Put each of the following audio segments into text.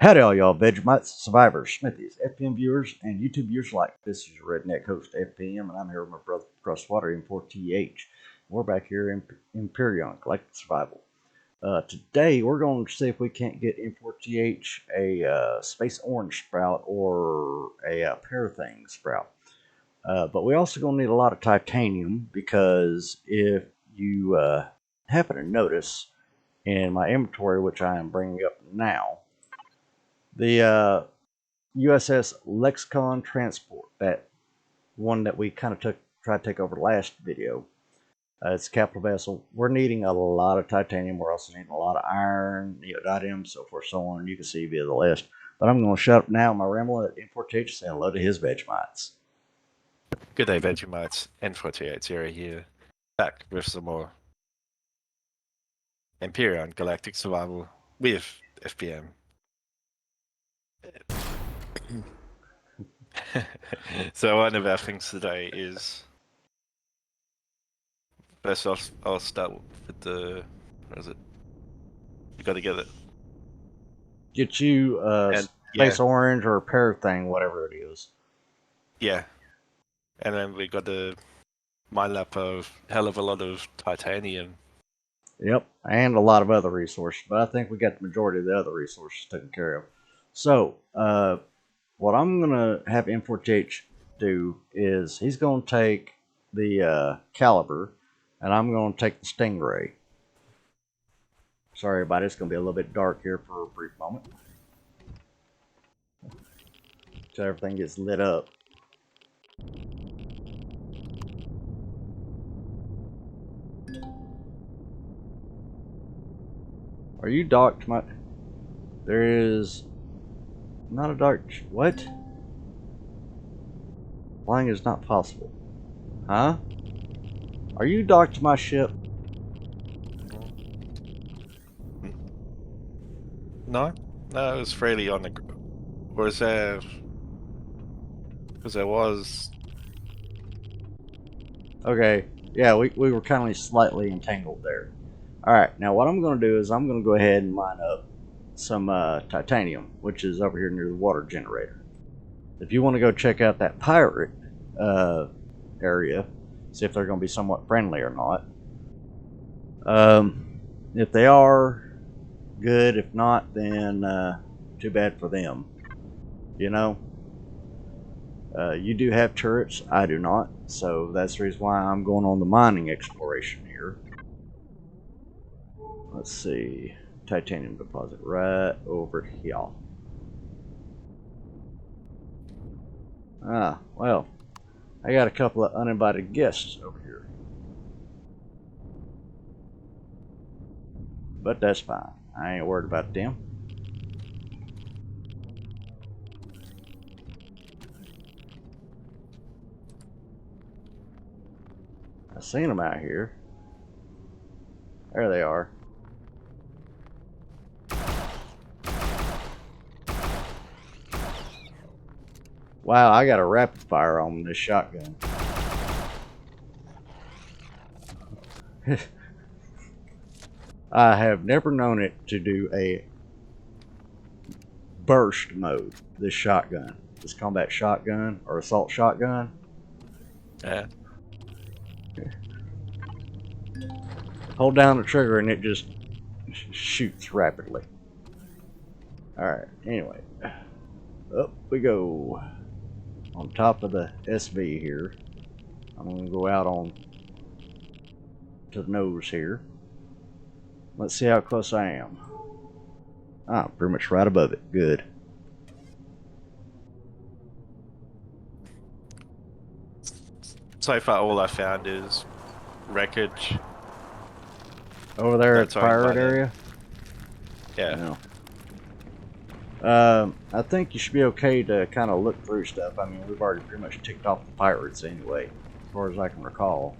Howdy all y'all Vegemites, survivors, smithies, FPM viewers, and YouTube viewers alike. This is your redneck host FPM, and I'm here with my brother across the water, N4TH. We're back here in Empyrion, Galactic Survival. Today we're going to see if we can't get N4TH a Space Orange Sprout or a Parathing Sprout. But we also going to need a lot of titanium, because if you happen to notice in my inventory, which I am bringing up now, the USS Lexicon Transport, that one that we kind of tried to take over the last video, it's a capital vessel. We're needing a lot of titanium. We're also needing a lot of iron, neodymium, so forth, so on. You can see via the list. But I'm going to shut up now my ramble at N4TH, saying hello to his Vegemites. Good day, Vegemites. N4TH here, back with some more Empyrion Galactic Survival with FPM. So one of our things today is, first off, I'll start with the, what is it? You gotta get it. Get you Space Orange or Parathing, whatever it is. Yeah. And then we got to mine up a hell of a lot of titanium. Yep, and a lot of other resources, but I think we got the majority of the other resources taken care of. So, what I'm going to have N4TH do is he's going to take the Caliber, and I'm going to take the Stingray. Sorry about it, it's going to be a little bit dark here for a brief moment, so everything gets lit up. Are you docked? There is not a dark. What? Flying is not possible. Huh? Are you docked to my ship? No, it was freely on the. Or is there? Because there was. Okay. Yeah, we were kind of slightly entangled there. Alright, now what I'm going to do is I'm going to go ahead and mine up some titanium, which is over here near the water generator. If you want to go check out that pirate area, see if they're going to be somewhat friendly or not. If they are, good. If not, then too bad for them. You know? You do have turrets, I do not, so that's the reason why I'm going on the mining exploration here. Let's see, titanium deposit right over here. Ah, well, I got a couple of uninvited guests over here, but that's fine. I ain't worried about them. I seen them out here. There they are. Wow, I got a rapid fire on this shotgun. I have never known it to do a burst mode, this shotgun. This combat shotgun or assault shotgun. Yeah. Hold down the trigger and it just shoots rapidly. Alright, anyway. Up we go. On top of the SV here. I'm going to go out on to the nose here. Let's see how close I am. Ah, pretty much right above it. Good. So far, all I found is wreckage. Over there at the pirate area? Yeah. No. I think you should be okay to kind of look through stuff. I mean, we've already pretty much ticked off the pirates anyway, as far as I can recall.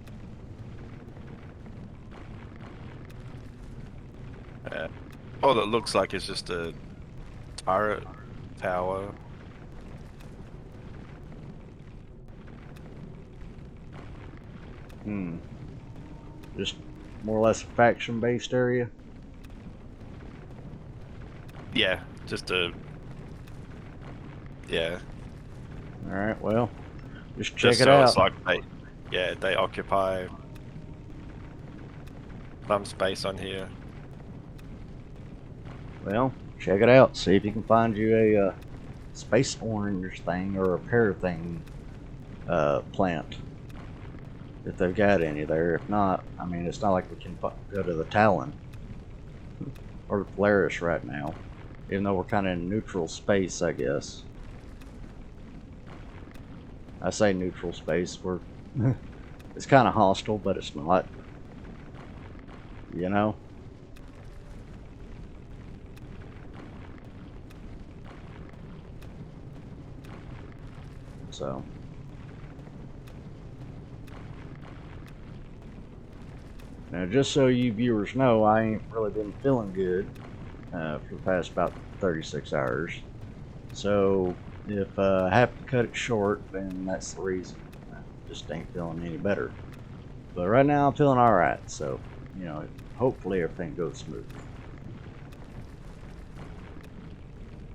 All it looks like is just a turret tower. Just more or less a faction-based area? Yeah, just a Yeah. All right, well, just check Just it so it's out. like they occupy some space on here. Well, check it out. See if you can find you a space orange thing or a pear thing plant. If they've got any there. If not, I mean, it's not like we can go to the Talon or the Polaris right now. Even though we're kind of in neutral space, I guess. I say neutral space. We're it's kind of hostile, but it's not. You know? So. Now, just so you viewers know, I ain't really been feeling good for the past about 36 hours. So, if I have to cut it short, then that's the reason. I just ain't feeling any better. But right now, I'm feeling alright. So, you know, hopefully everything goes smoothly.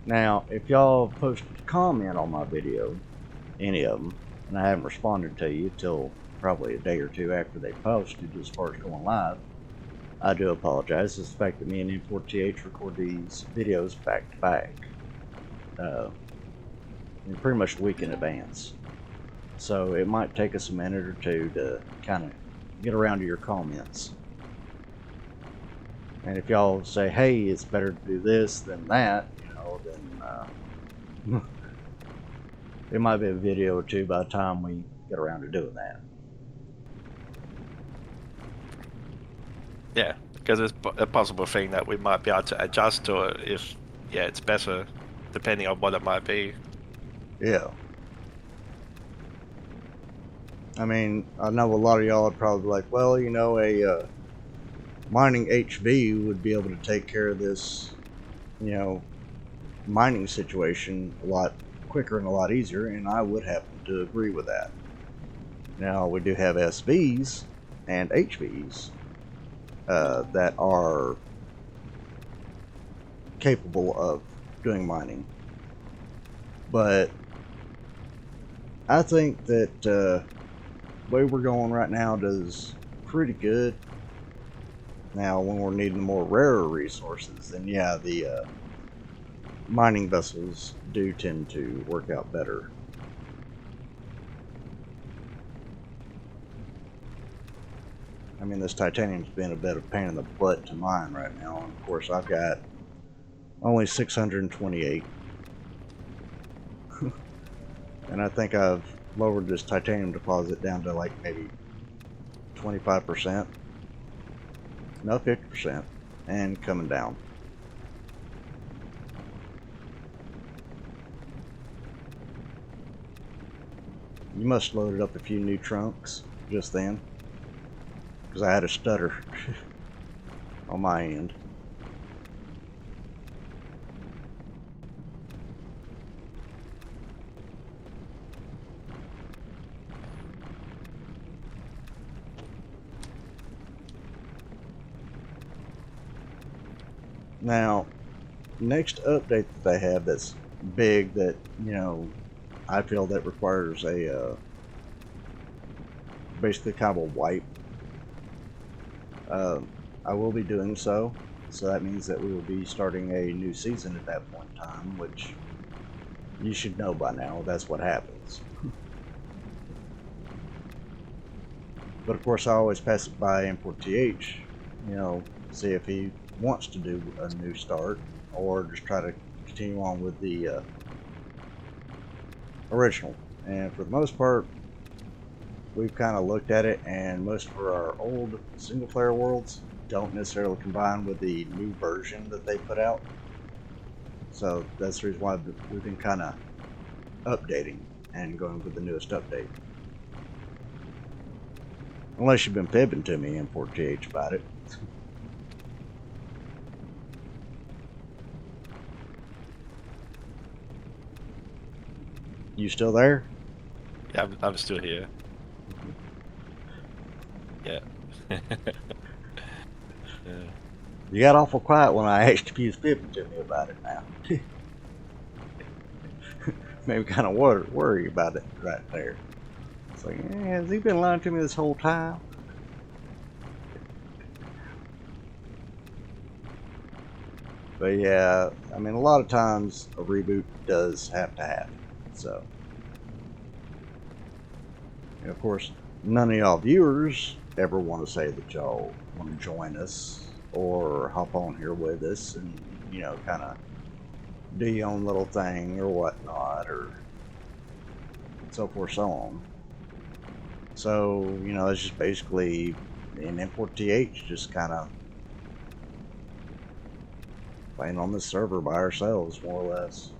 Now, if y'all posted a comment on my video, any of them, and I haven't responded to you till probably a day or two after they posted as far as going live, I do apologize. It's the fact that me and N4TH record these videos back to back. Pretty much a week in advance. So it might take us a minute or two to kind of get around to your comments. And if y'all say, hey, it's better to do this than that, you know, then it might be a video or two by the time we get around to doing that. Yeah, because it's a possible thing that we might be able to adjust to it if, yeah, it's better, depending on what it might be. Yeah. I mean, I know a lot of y'all would probably be like, well, you know, a mining HV would be able to take care of this, you know, mining situation a lot quicker and a lot easier, and I would happen to agree with that. Now, we do have SVs and HVs that are capable of doing mining, but I think that the way we're going right now does pretty good. Now, when we're needing more rarer resources, then yeah, the mining vessels do tend to work out better. I mean, this titanium's been a bit of a pain in the butt to mine right now. And of course, I've got only 628. And I think I've lowered this titanium deposit down to like maybe 25%. No, 50%. And coming down. You must have loaded up a few new trunks just then, because I had a stutter on my end. Now, next update that they have that's big, that, you know, I feel that requires a basically kind of a wipe. I will be doing so that means that we will be starting a new season at that point in time, which you should know by now. That's what happens. But of course, I always pass it by N4TH, you know, see if he wants to do a new start or just try to continue on with the original. And for the most part, we've kind of looked at it, and most of our old single player worlds don't necessarily combine with the new version that they put out. So that's the reason why we've been kind of updating and going with the newest update. Unless you've been fibbing to me, N4TH, about it. You still there? Yeah, I'm still here. Yeah. Yeah. You got awful quiet when I asked if you was fibbing to me about it now. made me kind of worry about it right there. It's like, has he been lying to me this whole time? But yeah, I mean, a lot of times a reboot does have to happen. So, and of course, none of y'all viewers ever want to say that y'all want to join us or hop on here with us and, you know, kind of do your own little thing or whatnot, or so forth, so on. So, you know, it's just basically in N4TH just kind of playing on this server by ourselves, more or less.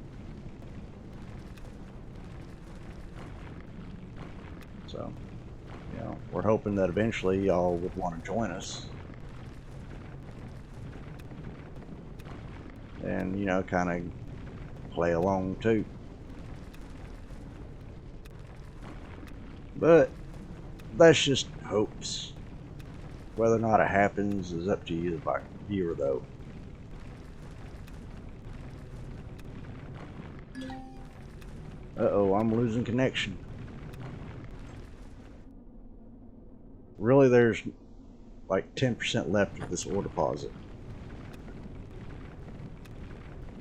So, you know, we're hoping that eventually y'all would want to join us. And, you know, kind of play along too. But that's just hopes. Whether or not it happens is up to you, the viewer, though. Uh-oh, I'm losing connection. Really, there's like 10% left of this ore deposit.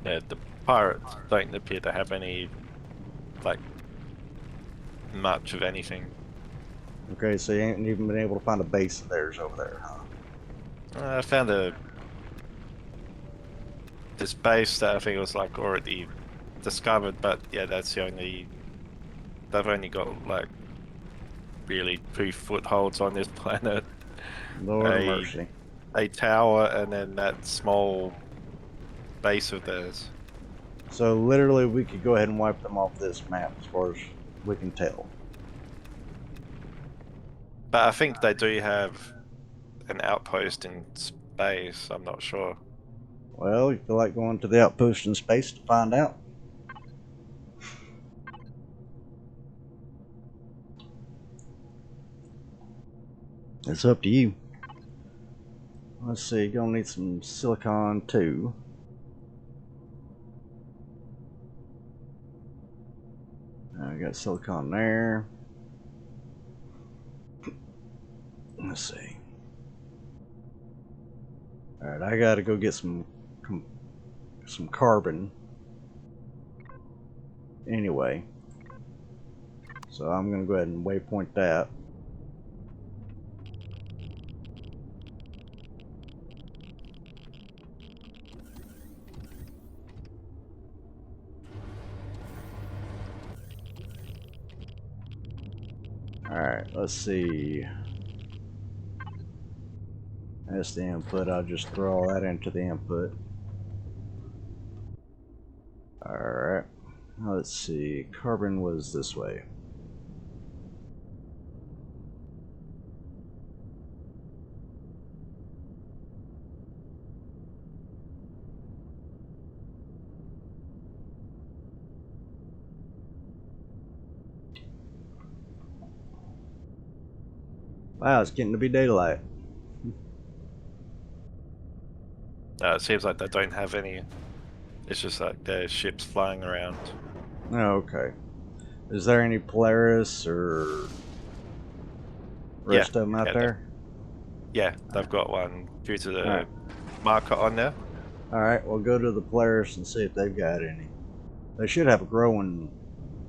Yeah, the pirates don't appear to have any, like, much of anything. Okay, so you ain't even been able to find a base of theirs over there, huh? I found this base that I think was like already discovered, but yeah, that's the only. They've only got like really 2 footholds on this planet. Lord of A mercy. a tower and then that small base of theirs. So literally we could go ahead and wipe them off this map as far as we can tell. But I think they do have an outpost in space. I'm not sure. Well, you feel like going to the outpost in space to find out? It's up to you. Let's see, gonna need some silicon too. I got silicon there. Let's see. Alright, I gotta go get some carbon. Anyway. So I'm gonna go ahead and waypoint that. Alright, let's see. That's the input. I'll just throw all that into the input. Alright. Let's see. Carbon was this way. Wow, it's getting to be daylight. It seems like they don't have any. It's just like their ships flying around. Oh, okay. Is there any Polaris or rest of them out there? Yeah, they've got one due to the Alright. marker on there. Alright, we'll go to the Polaris and see if they've got any. They should have a growing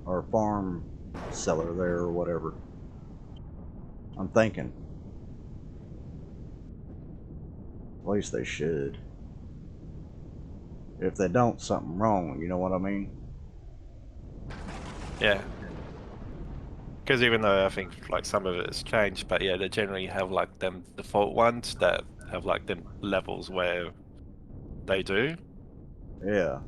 or farm cellar there or whatever. I'm thinking. At least they should. If they don't, something wrong, you know what I mean? Yeah. Because even though I think like some of it's changed, but yeah, they generally have like them default ones that have like them levels where they do. Yeah.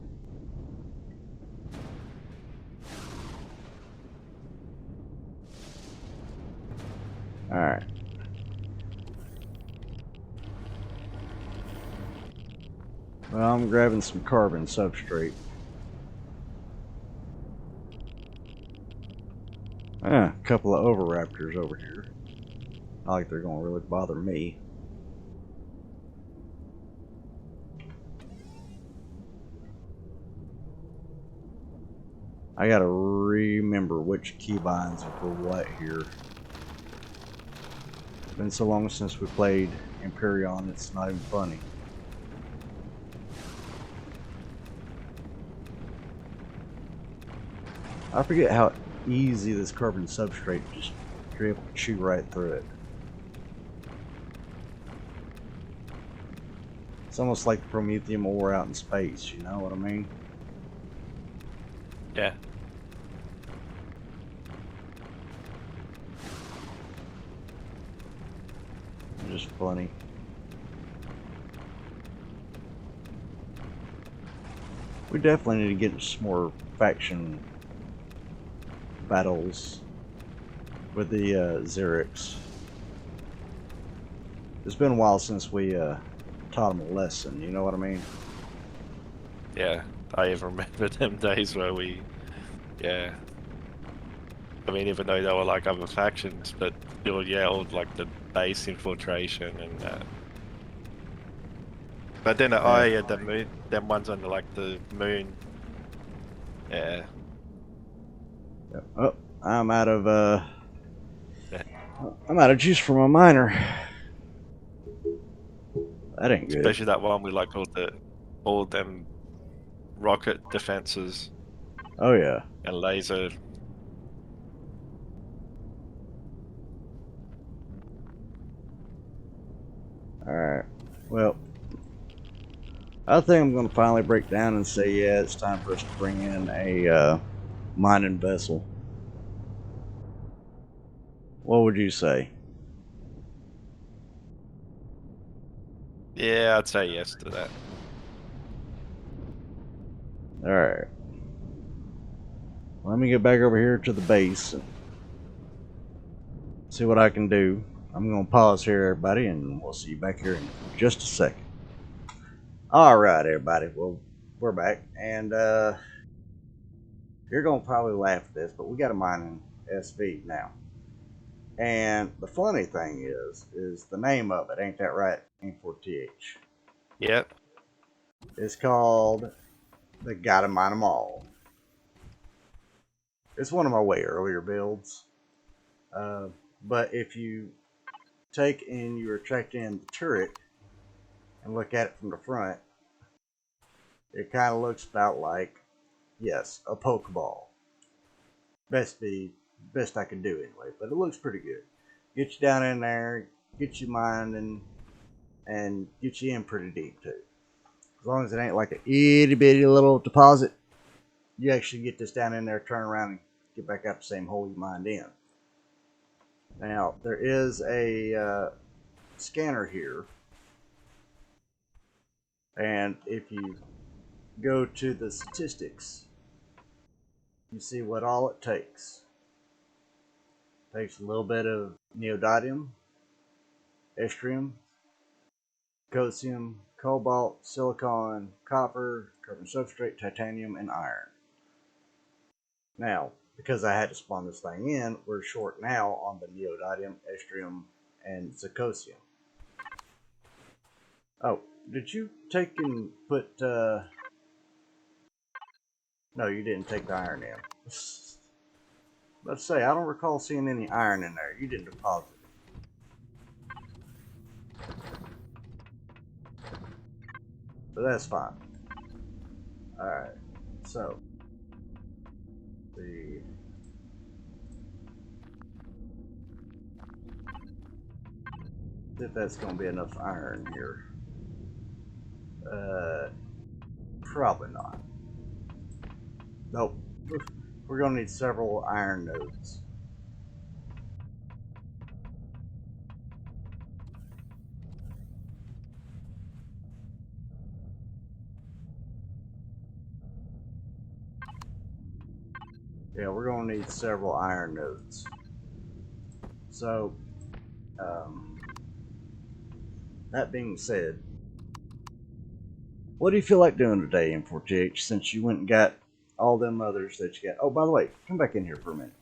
Alright. Well, I'm grabbing some carbon substrate. A couple of overraptors over here. Not like they're gonna really bother me. I gotta remember which keybinds are for what here. It's been so long since we played Empyrion, it's not even funny. I forget how easy this carbon substrate, just you're able to chew right through it. It's almost like the Promethium ore out in space, you know what I mean? Yeah. Just funny. We definitely need to get into some more faction battles with the Xerix. It's been a while since we taught them a lesson, you know what I mean? Yeah. I even remember them days where we, yeah. I mean, even though they were like other factions, but still, yeah, all like the base infiltration and that. But then I had the moon, them ones on the like the moon. Yeah. Oh, I'm out of Yeah. I'm out of juice for my miner. That ain't good. Especially that one with like all them rocket defenses Oh yeah. and laser. Alright. Well, I think I'm going to finally break down and say, yeah, it's time for us to bring in a mining vessel. What would you say? Yeah, I'd say yes to that. Alright. Let me get back over here to the base and see what I can do. I'm going to pause here, everybody, and we'll see you back here in just a second. Alright, everybody. Well, we're back. And you're going to probably laugh at this, but we got a mining SV now. And the funny thing is the name of it. Ain't that right? N4TH. Yep. It's called the Gotta Mine 'em All. It's one of my way earlier builds. But if you take and you retract in the turret and look at it from the front, it kind of looks about like, yes, a Pokeball. Best I can do anyway, but it looks pretty good. Get you down in there, get you mining, and get you in pretty deep too. As long as it ain't like a itty bitty little deposit, you actually get this down in there, turn around, and get back out the same hole you mined in. Now, there is a scanner here, and if you go to the statistics, you see what all it takes. It takes a little bit of neodymium, yttrium, cosium, cobalt, silicon, copper, carbon substrate, titanium, and iron. Now, because I had to spawn this thing in, we're short now on the neodymium, yttrium, and zirconium. Oh, did you take and put, no, you didn't take the iron in. Let's say, I don't recall seeing any iron in there. You didn't deposit it. But that's fine. Alright, so, see if that's going to be enough iron here. Probably not. Nope. We're going to need several iron nodes. Yeah, we're going to need several iron nodes. So, that being said, what do you feel like doing today, N4TH, since you went and got all them others that you got? Oh, by the way, come back in here for a minute.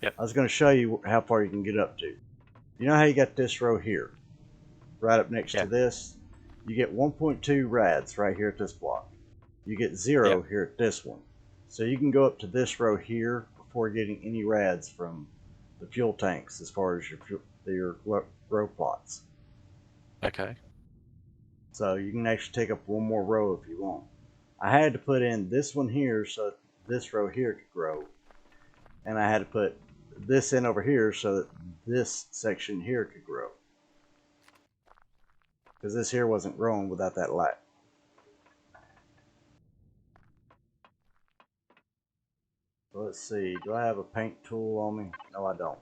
Yep. I was going to show you how far you can get up to. You know how you got this row here? Right up next to this? You get 1.2 rads right here at this block. You get 0 here at this one. So you can go up to this row here before getting any rads from the fuel tanks as far as your row plots. Okay. So you can actually take up one more row if you want. I had to put in this one here so that this row here could grow. And I had to put this in over here so that this section here could grow. Because this here wasn't growing without that light. So let's see, do I have a paint tool on me? No, I don't.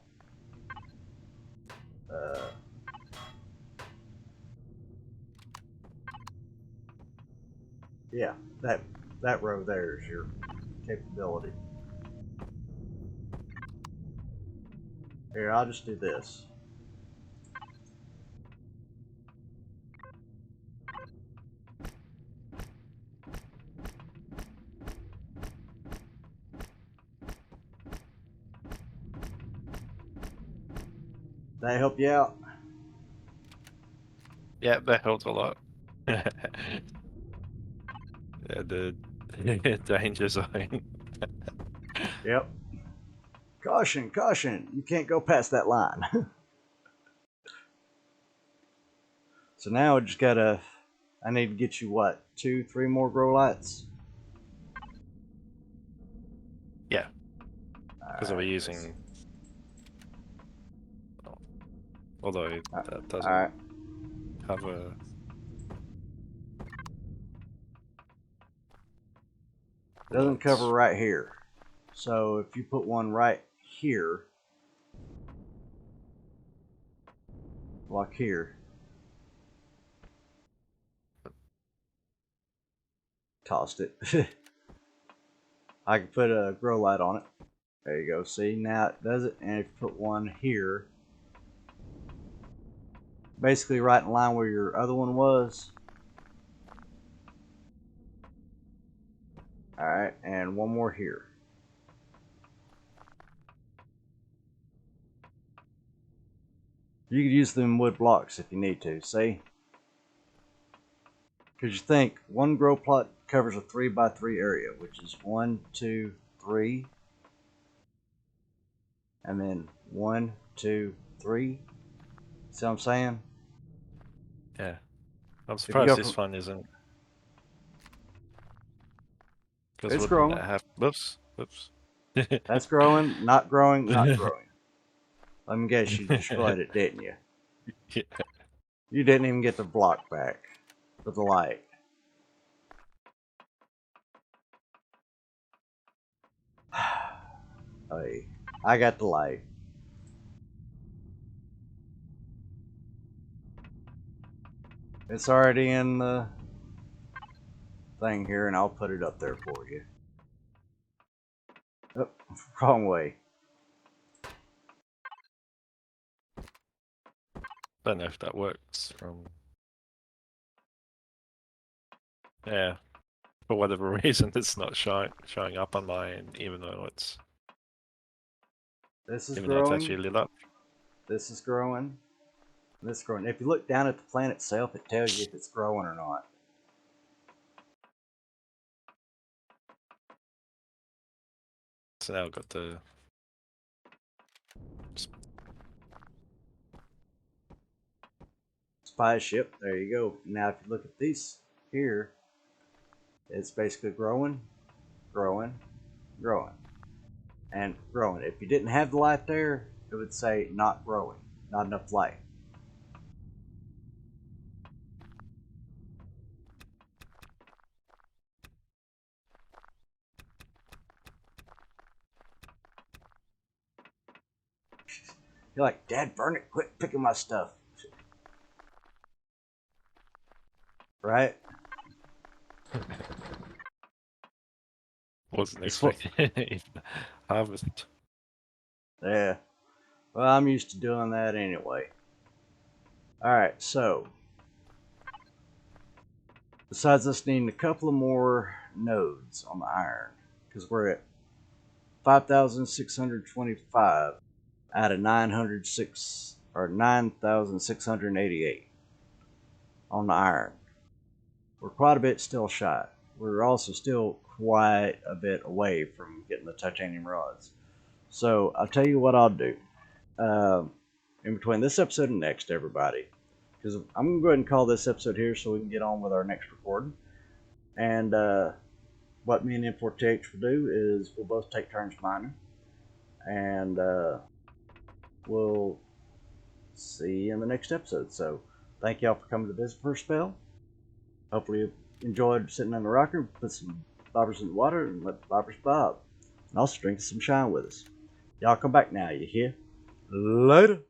Yeah, that row there is your capability. Here, I'll just do this. That help you out? Yeah, that helped a lot. Yeah, the danger zone. Yep. Caution, caution! You can't go past that line. So now I just gotta. I need to get you what? 2, 3 more grow lights? Yeah. Because All we're right, using. Although that doesn't all right. have a. It doesn't cover Lights. right here. So if you put one right here, like here, tossed it. I can put a grow light on it. There you go. See, now it does it. And if you put one here, basically right in line where your other one was. All right, and one more here. You could use them wood blocks if you need to, see? Because you think one grow plot covers a 3x3 area, which is 1, 2, 3, and then 1, 2, 3. See what I'm saying? Yeah. I'm If you surprised go this from, one isn't. Because it's wouldn't growing. that have. Whoops. Whoops. That's growing, not growing, not growing. Let me guess, you destroyed it, didn't you? Yeah. You didn't even get the block back for the light. Hey, I got the light. It's already in the thing here, and I'll put it up there for you. Oh, wrong way. Don't know if that works from. Yeah. For whatever reason, it's not showing up on mine, even though it's This is actually growing. lit up. This is growing. This is growing. If you look down at the plant itself, it tells you if it's growing or not. So now I've got the. Spy ship. There you go. Now, if you look at these here, it's basically growing, growing, growing, and growing. If you didn't have the light there, it would say not growing, not enough light. You're like, Dad, burn it, quit picking my stuff. Right? Wasn't It's full. expecting harvest. Yeah. Well, I'm used to doing that anyway. Alright, so. Besides us needing a couple of more nodes on the iron, because we're at 5,625 out of 906 or 9,688 on the iron. We're quite a bit still shy. we're also still quite a bit away from getting the titanium rods. So I'll tell you what I'll do. In between this episode and next, everybody, because I'm going to go ahead and call this episode here so we can get on with our next recording. And what me and N4TH will do is we'll both take turns mining. And we'll see you in the next episode. So thank y'all for coming to visit for a spell. Hopefully you enjoyed sitting in the rocker, put some bobbers in the water, and let the bobbers bob. And also drink some shine with us. Y'all come back now, you hear? Later.